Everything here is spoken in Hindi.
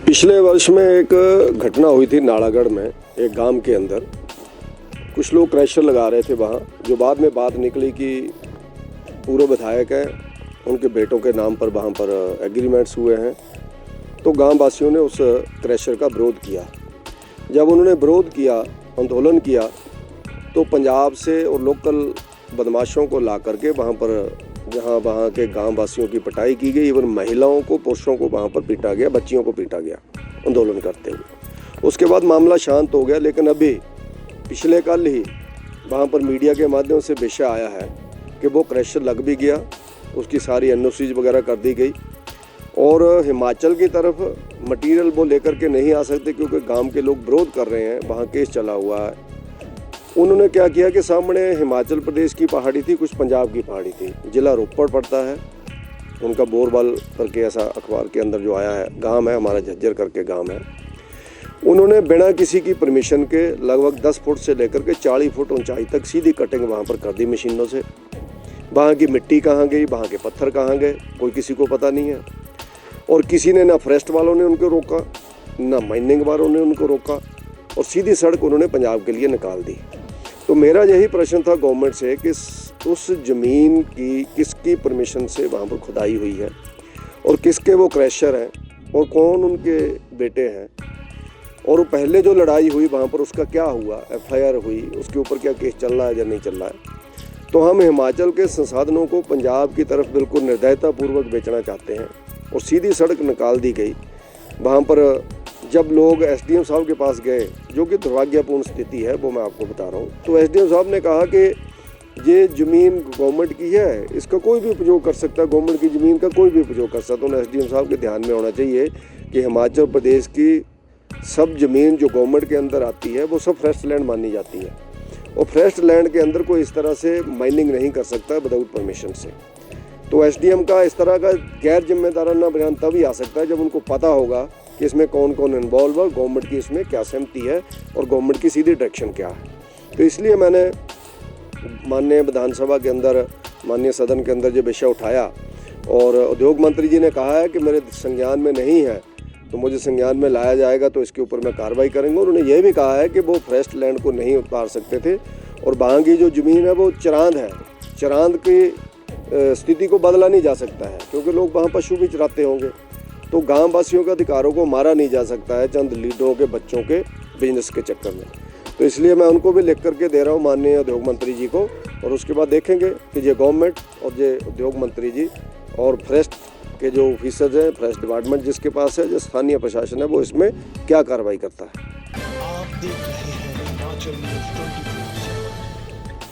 पिछले वर्ष में एक घटना हुई थी नालागढ़ में, एक गांव के अंदर। कुछ लोग क्रैशर लगा रहे थे वहाँ, जो बाद में बात निकली कि पूर्व विधायक हैं, उनके बेटों के नाम पर वहाँ पर एग्रीमेंट्स हुए हैं। तो गांव वासियों ने उस क्रैशर का विरोध किया। जब उन्होंने विरोध किया, आंदोलन किया, तो पंजाब से और लोकल बदमाशों को ला करके वहाँ पर, जहाँ वहाँ के गांव वासियों की पिटाई की गई, इवन महिलाओं को, पुरुषों को वहाँ पर पीटा गया, बच्चियों को पीटा गया आंदोलन करते हुए। उसके बाद मामला शांत हो गया, लेकिन अभी पिछले कल ही वहाँ पर मीडिया के माध्यम से विषय आया है कि वो क्रैशर लग भी गया, उसकी सारी एनओसीज वगैरह कर दी गई और हिमाचल की तरफ मटेरियल वो लेकर के नहीं आ सकते क्योंकि गांव के लोग विरोध कर रहे हैं, वहाँ केस चला हुआ है। उन्होंने क्या किया कि सामने हिमाचल प्रदेश की पहाड़ी थी, कुछ पंजाब की पहाड़ी थी, जिला रोपड़ पड़ता है उनका, बोरवाल करके ऐसा अखबार के अंदर जो आया है, गांव है हमारा झज्जर करके गांव है। उन्होंने बिना किसी की परमिशन के लगभग 10 फुट से लेकर के 40 फुट ऊंचाई तक सीधी कटिंग वहाँ पर कर दी मशीनों से। वहाँ की मिट्टी कहाँ गई, वहाँ के पत्थर कहाँ गए, कोई किसी को पता नहीं है। और किसी ने, ना फॉरेस्ट वालों ने उनको रोका, ना माइनिंग वालों ने उनको रोका, और सीधी सड़क उन्होंने पंजाब के लिए निकाल दी। तो मेरा यही प्रश्न था गवर्नमेंट से कि उस ज़मीन की किसकी परमिशन से वहाँ पर खुदाई हुई है और किसके वो क्रैशर हैं और कौन उनके बेटे हैं, और पहले जो लड़ाई हुई वहाँ पर उसका क्या हुआ, एफआईआर हुई, उसके ऊपर क्या केस चल रहा है या नहीं चल रहा है। तो हम हिमाचल के संसाधनों को पंजाब की तरफ बिल्कुल निर्दयतापूर्वक बेचना चाहते हैं और सीधी सड़क निकाल दी गई। वहाँ पर जब लोग एसडीएम साहब के पास गए, जो कि दुर्भाग्यपूर्ण स्थिति है वो मैं आपको बता रहा हूँ, तो एसडीएम साहब ने कहा कि ये ज़मीन गवर्नमेंट की है, इसका कोई भी उपयोग कर सकता है, गवर्नमेंट की ज़मीन का कोई भी उपयोग कर सकता है। तो एसडीएम साहब के ध्यान में होना चाहिए कि हिमाचल प्रदेश की सब ज़मीन जो गवर्नमेंट के अंदर आती है वो सब फॉरेस्ट लैंड मानी जाती है, और फॉरेस्ट लैंड के अंदर कोई इस तरह से माइनिंग नहीं कर सकता विदाउट परमिशन से। तो एसडीएम का इस तरह का गैर जिम्मेदाराना बयान तभी आ सकता है जब उनको पता होगा कि इसमें कौन कौन इन्वॉल्व है, गवर्नमेंट की इसमें क्या सहमति है और गवर्नमेंट की सीधी डायरेक्शन क्या है। तो इसलिए मैंने माननीय विधानसभा के अंदर, माननीय सदन के अंदर ये विषय उठाया, और उद्योग मंत्री जी ने कहा है कि मेरे संज्ञान में नहीं है, तो मुझे संज्ञान में लाया जाएगा तो इसके ऊपर मैं कार्रवाई करेंगे। उन्होंने ये भी कहा है कि वो फॉरेस्ट लैंड को नहीं उतार सकते थे, और वहाँ की जो ज़मीन है वो चरांद है, चरांद की स्थिति को बदला नहीं जा सकता है क्योंकि लोग वहाँ पशु भी चराते होंगे। तो गांव वासियों के अधिकारों को मारा नहीं जा सकता है चंद लीडरों के बच्चों के बिजनेस के चक्कर में। तो इसलिए मैं उनको भी लिख करके दे रहा हूँ माननीय उद्योग मंत्री जी को, और उसके बाद देखेंगे कि ये गवर्नमेंट और ये उद्योग मंत्री जी और फॉरेस्ट के जो ऑफिसर्स हैं, फॉरेस्ट डिपार्टमेंट जिसके पास है, जो स्थानीय प्रशासन है, वो इसमें क्या कार्रवाई करता है। आप देख रहे हैं हिमाचल न्यूज़ 24।